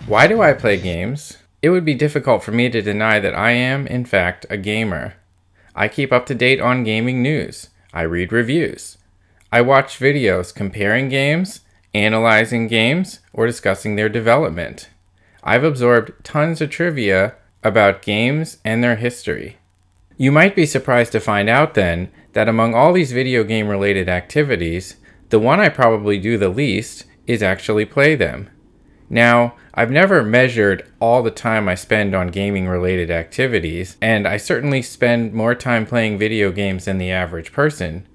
Why do I play games? It would be difficult for me to deny that I am, in fact, a gamer. I keep up to date on gaming news. I read reviews. I watch videos comparing games, analyzing games, or discussing their development. I've absorbed tons of trivia about games and their history. You might be surprised to find out then that among all these video game related activities, the one I probably do the least is actually play them. Now, I've never measured all the time I spend on gaming related activities, and I certainly spend more time playing video games than the average person,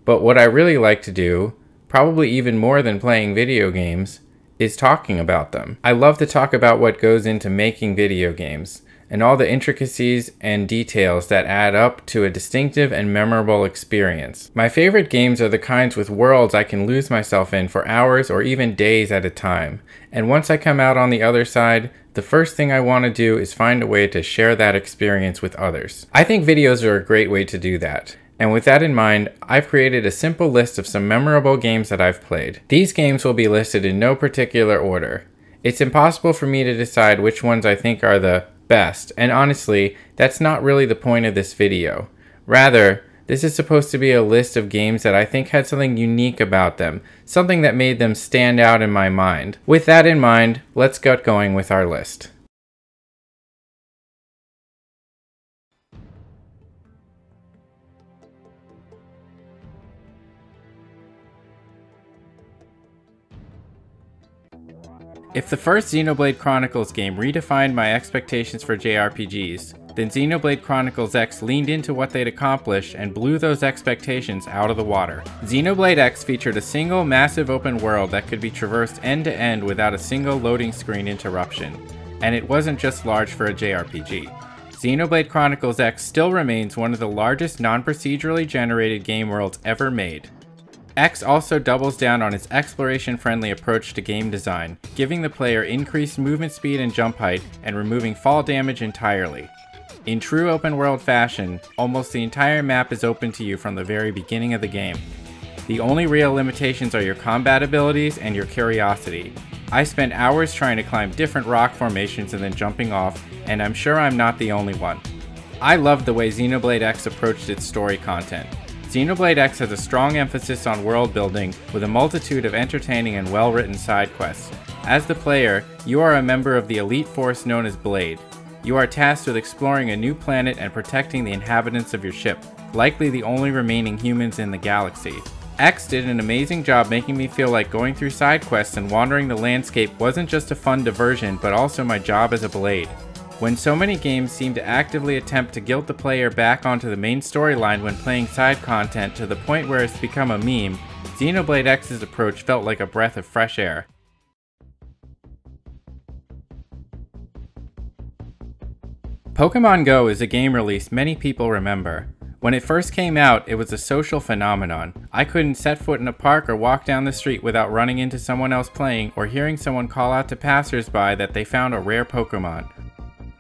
but what I really like to do, probably even more than playing video games, is talking about them. I love to talk about what goes into making video games, and all the intricacies and details that add up to a distinctive and memorable experience. My favorite games are the kinds with worlds I can lose myself in for hours or even days at a time, and once I come out on the other side, the first thing I want to do is find a way to share that experience with others. I think videos are a great way to do that. And with that in mind, I've created a simple list of some memorable games that I've played. These games will be listed in no particular order. It's impossible for me to decide which ones I think are the best, and honestly, that's not really the point of this video. Rather, this is supposed to be a list of games that I think had something unique about them, something that made them stand out in my mind. With that in mind, let's get going with our list. If the first Xenoblade Chronicles game redefined my expectations for JRPGs, then Xenoblade Chronicles X leaned into what they'd accomplished and blew those expectations out of the water. Xenoblade X featured a single massive open world that could be traversed end to end without a single loading screen interruption, and it wasn't just large for a JRPG. Xenoblade Chronicles X still remains one of the largest non-procedurally generated game worlds ever made. X also doubles down on its exploration-friendly approach to game design, giving the player increased movement speed and jump height and removing fall damage entirely. In true open-world fashion, almost the entire map is open to you from the very beginning of the game. The only real limitations are your combat abilities and your curiosity. I spent hours trying to climb different rock formations and then jumping off, and I'm sure I'm not the only one. I loved the way Xenoblade X approached its story content. Xenoblade X has a strong emphasis on world building with a multitude of entertaining and well-written side quests. As the player, you are a member of the elite force known as Blade. You are tasked with exploring a new planet and protecting the inhabitants of your ship, likely the only remaining humans in the galaxy. X did an amazing job making me feel like going through side quests and wandering the landscape wasn't just a fun diversion, but also my job as a Blade. When so many games seem to actively attempt to guilt the player back onto the main storyline when playing side content to the point where it's become a meme, Xenoblade X's approach felt like a breath of fresh air. Pokemon Go is a game release many people remember. When it first came out, it was a social phenomenon. I couldn't set foot in a park or walk down the street without running into someone else playing or hearing someone call out to passersby that they found a rare Pokemon.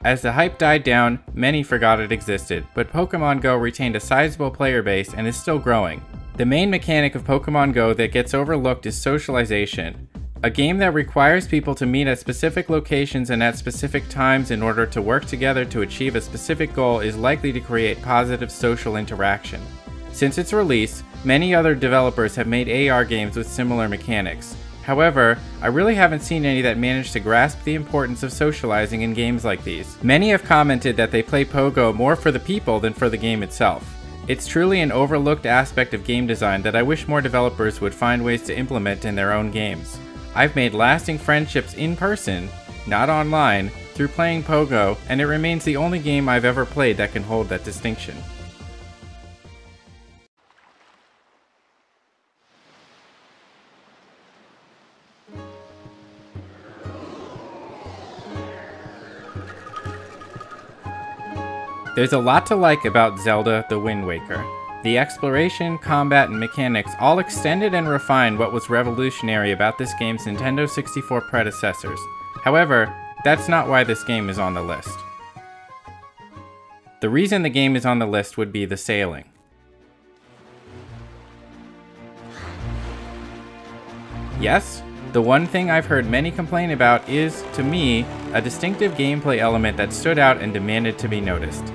As the hype died down, many forgot it existed, but Pokemon Go retained a sizable player base and is still growing. The main mechanic of Pokemon Go that gets overlooked is socialization. A game that requires people to meet at specific locations and at specific times in order to work together to achieve a specific goal is likely to create positive social interaction. Since its release, many other developers have made AR games with similar mechanics. However, I really haven't seen any that manage to grasp the importance of socializing in games like these. Many have commented that they play Pogo more for the people than for the game itself. It's truly an overlooked aspect of game design that I wish more developers would find ways to implement in their own games. I've made lasting friendships in person, not online, through playing Pogo, and it remains the only game I've ever played that can hold that distinction. There's a lot to like about Zelda: The Wind Waker. The exploration, combat, and mechanics all extended and refined what was revolutionary about this game's Nintendo 64 predecessors. However, that's not why this game is on the list. The reason the game is on the list would be the sailing. Yes, The one thing I've heard many complain about is, to me, a distinctive gameplay element that stood out and demanded to be noticed.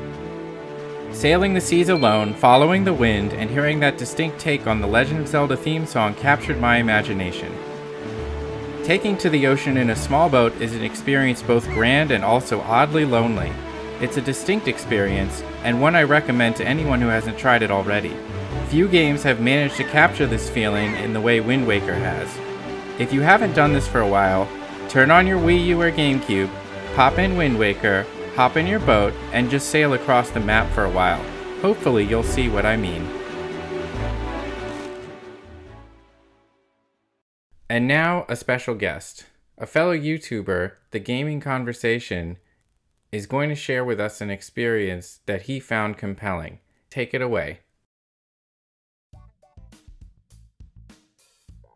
Sailing the seas alone, following the wind, and hearing that distinct take on the Legend of Zelda theme song captured my imagination. Taking to the ocean in a small boat is an experience both grand and also oddly lonely. It's a distinct experience, and one I recommend to anyone who hasn't tried it already. Few games have managed to capture this feeling in the way Wind Waker has. If you haven't done this for a while, turn on your Wii U or GameCube, pop in Wind Waker, hop in your boat, and just sail across the map for a while. Hopefully you'll see what I mean. And now, a special guest. A fellow YouTuber, The Gaming Conversation, is going to share with us an experience that he found compelling. Take it away.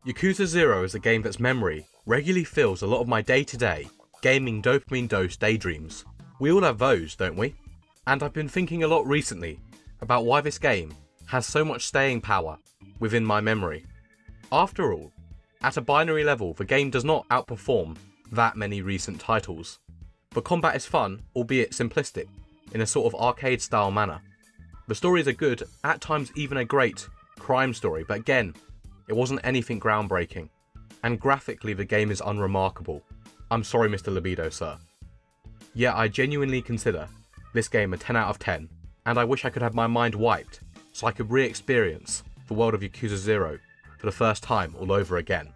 Yakuza 0 is a game that's memory regularly fills a lot of my day-to-day gaming dopamine-dosed daydreams. We all have those, don't we? And I've been thinking a lot recently about why this game has so much staying power within my memory. After all, at a binary level, the game does not outperform that many recent titles. The combat is fun, albeit simplistic, in a sort of arcade-style manner. The stories are good, at times even a great crime story, but again, it wasn't anything groundbreaking. And graphically, the game is unremarkable. I'm sorry, Mr. Libido, sir. Yet I genuinely consider this game a 10 out of 10, and I wish I could have my mind wiped so I could re-experience the world of Yakuza 0 for the first time all over again.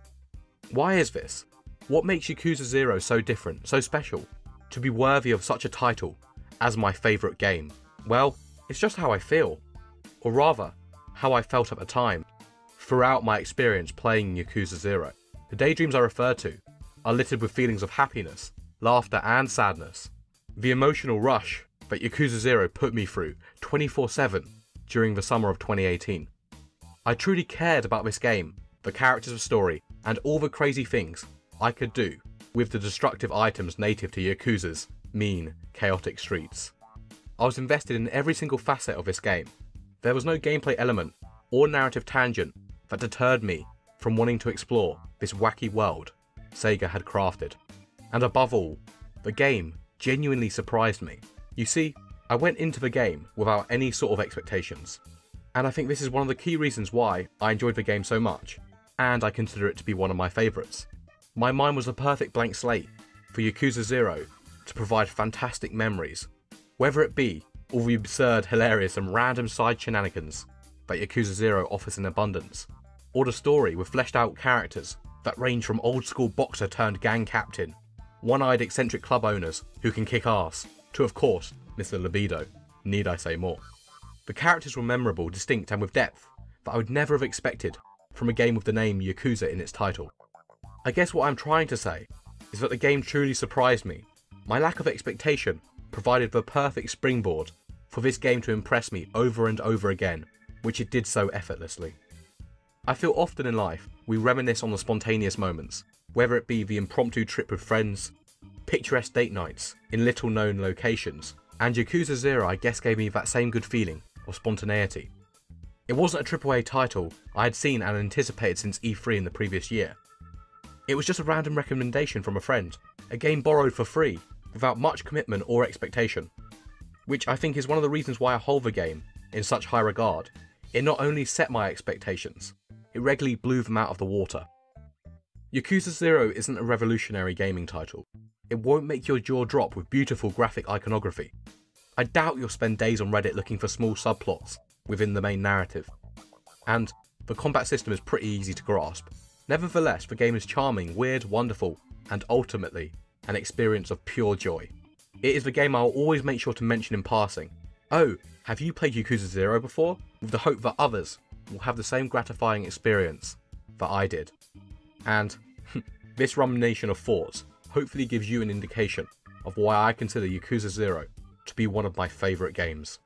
Why is this? What makes Yakuza 0 so different, so special, to be worthy of such a title as my favourite game? Well, it's just how I feel, or rather, how I felt at the time, throughout my experience playing Yakuza 0. The daydreams I refer to are littered with feelings of happiness, laughter and sadness. The emotional rush that Yakuza 0 put me through 24/7 during the summer of 2018. I truly cared about this game, the characters of story, and all the crazy things I could do with the destructive items native to Yakuza's mean, chaotic streets. I was invested in every single facet of this game. There was no gameplay element or narrative tangent that deterred me from wanting to explore this wacky world Sega had crafted. And above all, the game genuinely surprised me. You see, I went into the game without any sort of expectations, and I think this is one of the key reasons why I enjoyed the game so much, and I consider it to be one of my favourites. My mind was a perfect blank slate for Yakuza 0 to provide fantastic memories, whether it be all the absurd, hilarious and random side shenanigans that Yakuza 0 offers in abundance, or the story with fleshed out characters that range from old school boxer turned gang captain, one-eyed eccentric club owners who can kick ass, to of course, Mr. Libido. Need I say more? The characters were memorable, distinct and with depth that I would never have expected from a game with the name Yakuza in its title. I guess what I'm trying to say is that the game truly surprised me. My lack of expectation provided the perfect springboard for this game to impress me over and over again, which it did so effortlessly. I feel often in life we reminisce on the spontaneous moments, whether it be the impromptu trip with friends, picturesque date nights in little known locations, and Yakuza 0 I guess gave me that same good feeling of spontaneity. It wasn't a AAA title I had seen and anticipated since E3 in the previous year. It was just a random recommendation from a friend, a game borrowed for free, without much commitment or expectation, which I think is one of the reasons why I hold the game in such high regard. It not only set my expectations, it regularly blew them out of the water. Yakuza 0 isn't a revolutionary gaming title. It won't make your jaw drop with beautiful graphic iconography. I doubt you'll spend days on Reddit looking for small subplots within the main narrative. And the combat system is pretty easy to grasp. Nevertheless, the game is charming, weird, wonderful, and ultimately, an experience of pure joy. It is the game I'll always make sure to mention in passing. Oh, have you played Yakuza 0 before? With the hope that others will have the same gratifying experience that I did. And this rumination of thoughts hopefully gives you an indication of why I consider Yakuza 0 to be one of my favourite games.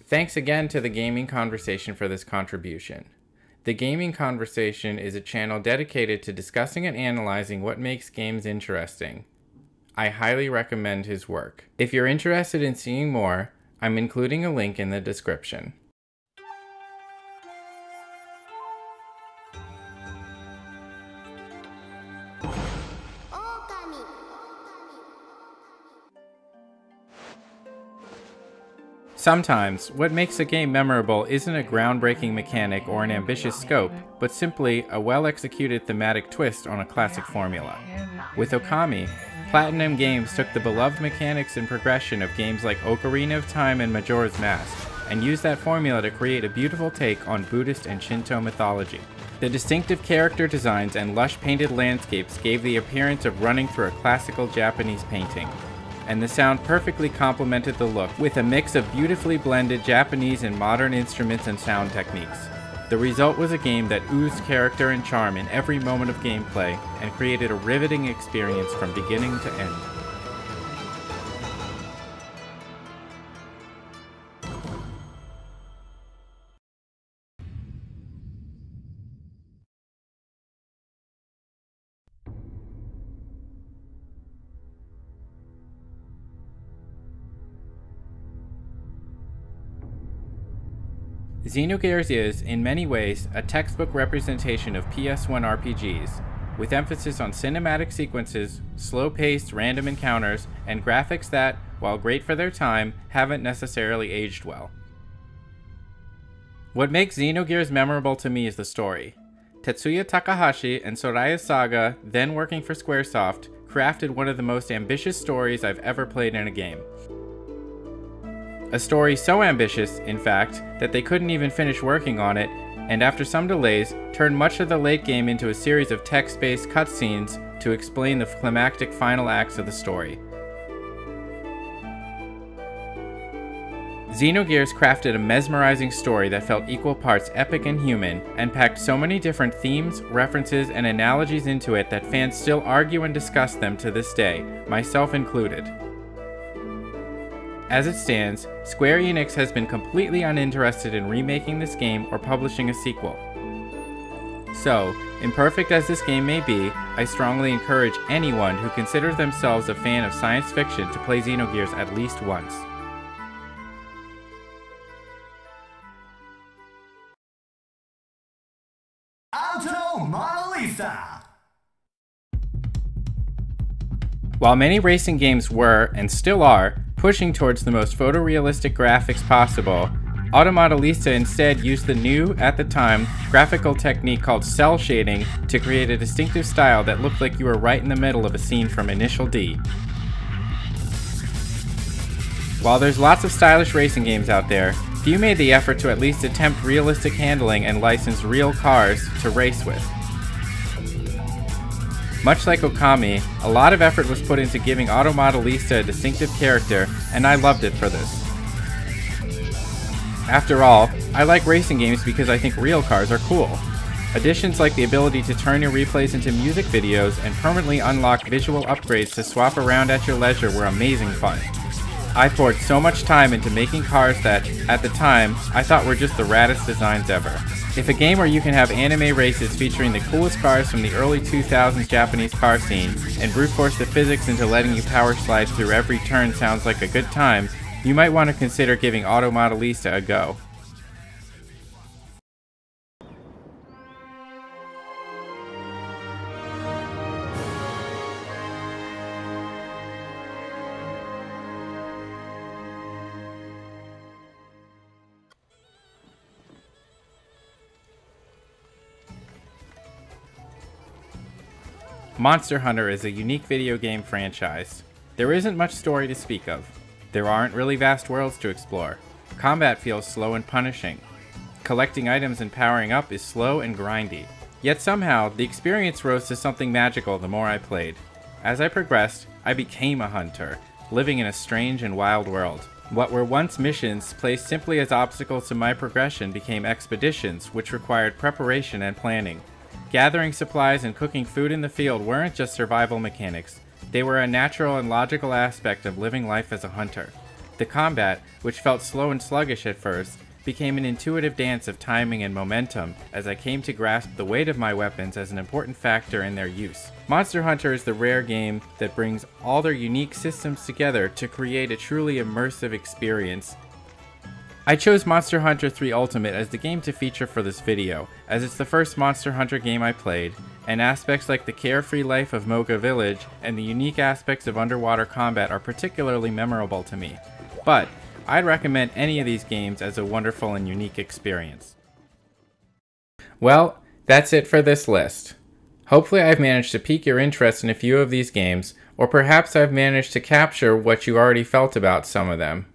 Thanks again to The Gaming Conversation for this contribution. The Gaming Conversation is a channel dedicated to discussing and analyzing what makes games interesting. I highly recommend his work. If you're interested in seeing more, I'm including a link in the description. Sometimes, what makes a game memorable isn't a groundbreaking mechanic or an ambitious scope, but simply a well-executed thematic twist on a classic formula. With Okami, Platinum Games took the beloved mechanics and progression of games like Ocarina of Time and Majora's Mask, and used that formula to create a beautiful take on Buddhist and Shinto mythology. The distinctive character designs and lush painted landscapes gave the appearance of running through a classical Japanese painting, and the sound perfectly complemented the look with a mix of beautifully blended Japanese and modern instruments and sound techniques. The result was a game that oozed character and charm in every moment of gameplay and created a riveting experience from beginning to end. Xenogears is, in many ways, a textbook representation of PS1 RPGs, with emphasis on cinematic sequences, slow-paced random encounters, and graphics that, while great for their time, haven't necessarily aged well. What makes Xenogears memorable to me is the story. Tetsuya Takahashi and Soraya Saga, then working for Squaresoft, crafted one of the most ambitious stories I've ever played in a game. A story so ambitious, in fact, that they couldn't even finish working on it, and after some delays, turned much of the late game into a series of text-based cutscenes to explain the climactic final acts of the story. Xenogears crafted a mesmerizing story that felt equal parts epic and human, and packed so many different themes, references, and analogies into it that fans still argue and discuss them to this day, myself included. As it stands, Square Enix has been completely uninterested in remaking this game or publishing a sequel. So, imperfect as this game may be, I strongly encourage anyone who considers themselves a fan of science fiction to play Xenogears at least once. While many racing games were, and still are, pushing towards the most photorealistic graphics possible, Automodelista instead used the new, at the time, graphical technique called cell shading to create a distinctive style that looked like you were right in the middle of a scene from Initial D. While there's lots of stylish racing games out there, few made the effort to at least attempt realistic handling and license real cars to race with. Much like Okami, a lot of effort was put into giving Automodelista a distinctive character, and I loved it for this. After all, I like racing games because I think real cars are cool. Additions like the ability to turn your replays into music videos and permanently unlock visual upgrades to swap around at your leisure were amazing fun. I poured so much time into making cars that, at the time, I thought were just the raddest designs ever. If a game where you can have anime races featuring the coolest cars from the early 2000s Japanese car scene, and brute force the physics into letting you power slide through every turn sounds like a good time, you might want to consider giving Automodelista a go. Monster Hunter is a unique video game franchise. There isn't much story to speak of. There aren't really vast worlds to explore. Combat feels slow and punishing. Collecting items and powering up is slow and grindy. Yet somehow, the experience rose to something magical the more I played. As I progressed, I became a hunter, living in a strange and wild world. What were once missions placed simply as obstacles to my progression became expeditions, which required preparation and planning. Gathering supplies and cooking food in the field weren't just survival mechanics. They were a natural and logical aspect of living life as a hunter. The combat, which felt slow and sluggish at first, became an intuitive dance of timing and momentum as I came to grasp the weight of my weapons as an important factor in their use. Monster Hunter is the rare game that brings all their unique systems together to create a truly immersive experience. I chose Monster Hunter 3 Ultimate as the game to feature for this video, as it's the first Monster Hunter game I played, and aspects like the carefree life of Moga Village and the unique aspects of underwater combat are particularly memorable to me. But, I'd recommend any of these games as a wonderful and unique experience. Well, that's it for this list. Hopefully I've managed to pique your interest in a few of these games, or perhaps I've managed to capture what you already felt about some of them.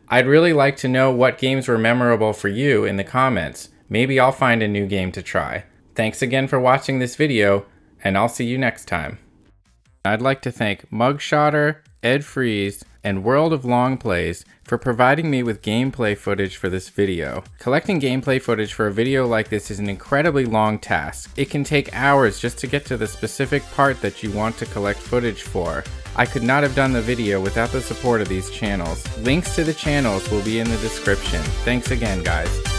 I'd really like to know what games were memorable for you in the comments. Maybe I'll find a new game to try. Thanks again for watching this video, and I'll see you next time. I'd like to thank Mugshotter, Ed Freeze, and WorldofLongplays for providing me with gameplay footage for this video. Collecting gameplay footage for a video like this is an incredibly long task. It can take hours just to get to the specific part that you want to collect footage for. I could not have done the video without the support of these channels. Links to the channels will be in the description. Thanks again, guys.